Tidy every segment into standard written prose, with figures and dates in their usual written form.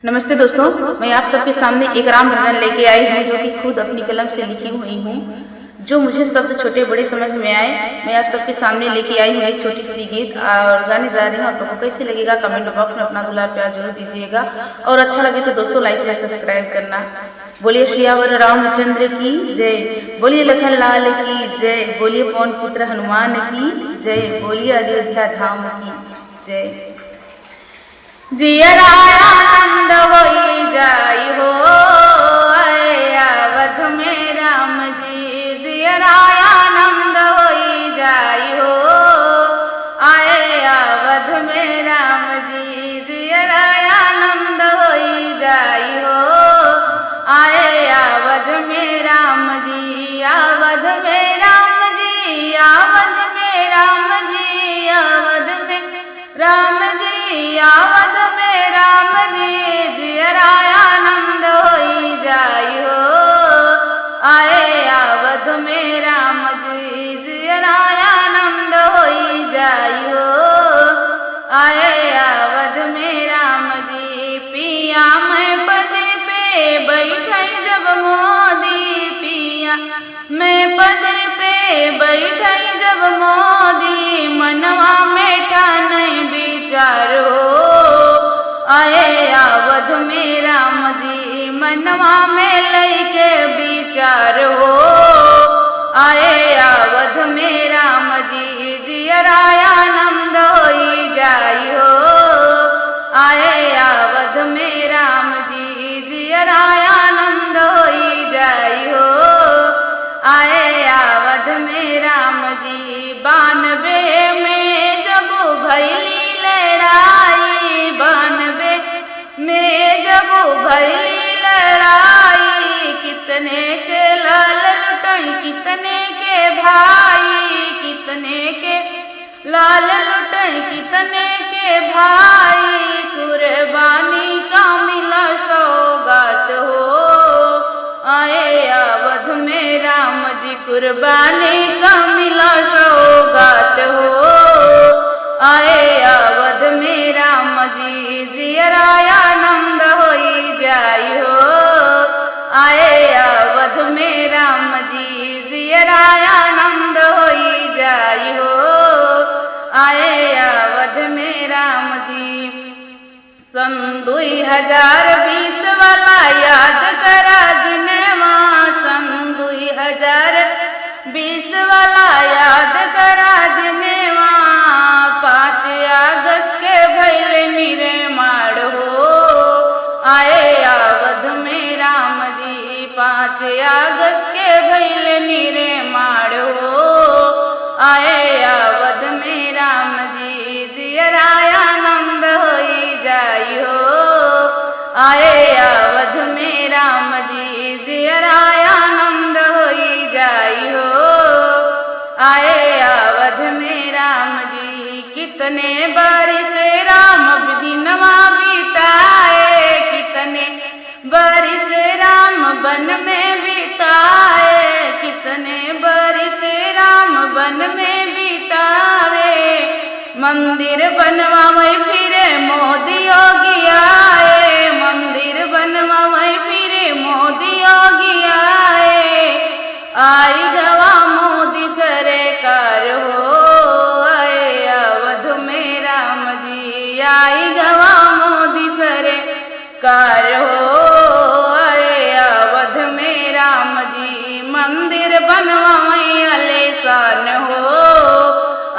नमस्ते दोस्तों, मैं आप सबके सामने एक राम भजन लेके आई हूँ जो कि खुद अपनी कलम से लिखी हुई हूँ। जो मुझे शब्द छोटे बड़े समझ में आए, मैं आप सबके सामने लेके आई हूँ एक छोटी सी गीत और गाने जा रही हूँ। आप लोगों को कैसे लगेगा कमेंट बॉक्स में अपना दुलार प्यार जरूर दीजिएगा और अच्छा लगे तो दोस्तों लाइक से सब्सक्राइब करना। बोलिए श्रीयावर रामचंद्र की जय, बोलिए लखन लाल की जय, बोलिए पवन पुत्र हनुमान की जय, बोलिए अयोध्या धाम की जय। जियरानंद होई जाई हो अवध में राम जी, जियरानंद होई जाई हो आए अवध में राम जी, जियरानंद होई जाई हो आए अवध में राम जी, अवध में राम जी, अवध में राम जी, अवध में राम जी, अवध में राम जी, जियरानंद होई जाई हो आए अवध में राम जी, जियरानंद होई जाई हो आए अवध में राम जी। पिया मैं पद पे बैठे जब मोदी, पिया मैं पद पे बैठे जब मोदी, मनवा में ठान विचार हो आए अवध में राम जी, मनवा में लैके विचार हो आए अवध में राम जी, जियरानंद होई जाई हो आए अवध में राम जी, जियरानंद होई जाई हो आए अवध में राम जी। 92 में जब भैली लड़ाई, 92 में जब भैली लड़ाई, कितने के लाल लुटाई कितने के भाई, कितने के लाल लुटाई कितने के भाई, कुर्बानी का मिला सौगात हो आए अवध में राम जी, कुर्बानी का मिला सौगात हो आए अवध में राम जी, जियरानंद होई जाई हो आए अवध में राम जी, जियरानंद होई जाई हो आए अवध में राम जी। सन 2020 वाला याद करा दिनवा, सन 2020 वाला याद करा दिनवा, 5 अगस्त के भैल निर्माण हो आए अवध में राम जी, 5 अगस्त के भैल निर्माण हो आए अवध में राम जी, जियरानंद होई जाई हो आए अवध में राम जी, जियरानंद होई जाई हो आए अवध में राम जी। कितने बरस राम दिनवा बिताए, कितने बरस राम वन में बिताए, कितने बरस राम वन में बितावे, मंदिर बनवावे फिरे मोदी योगी आए, मंदिर बनवावे फिरे मोदी योगी आए, आई गवा मोदी सरकार हो आए अवध में राम जी, आई गवा मोदी सरकार हो आए अवध में राम जी। मंदिर बनवावे आलीशान हो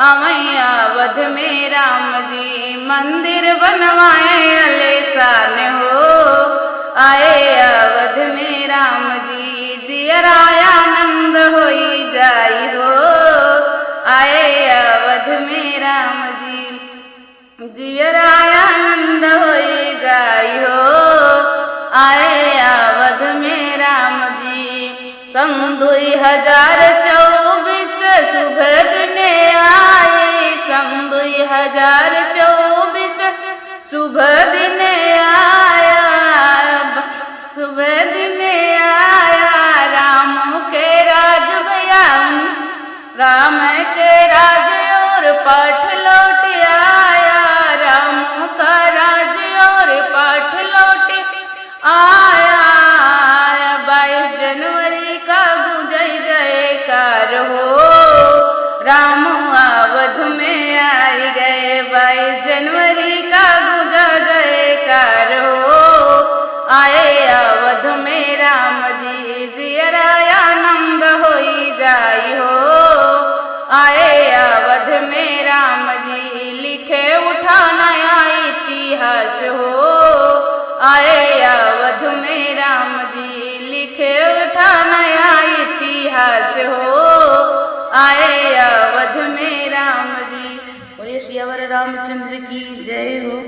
आए अवध में राम जी, मंदिर बनवाए आलीशान हो आए अवध में राम जी, जियरानंद होई जाई हो आए अवध में राम जी, जियरानंद होई जाई हो आए अवध में राम जी। सन 2024 शुभ दिन आए, सन 2024 शुभ दिन आया, शुभ दिन आया, राम के राज भया, राम के राज और पाठ लौट आया, राम का राज और पाठ लौट जनवरी का गुजा जयकार हो। आए अवध में राम जी जियरा आनंद होई जाई हो। आए अवध में राम जी लिखे उठा नया इतिहास हो। आए अवध में राम जी लिखे उठा नया इतिहास हो। आए अवध में राम जी। बोलिए सियावर रामचंद्र की जय हो।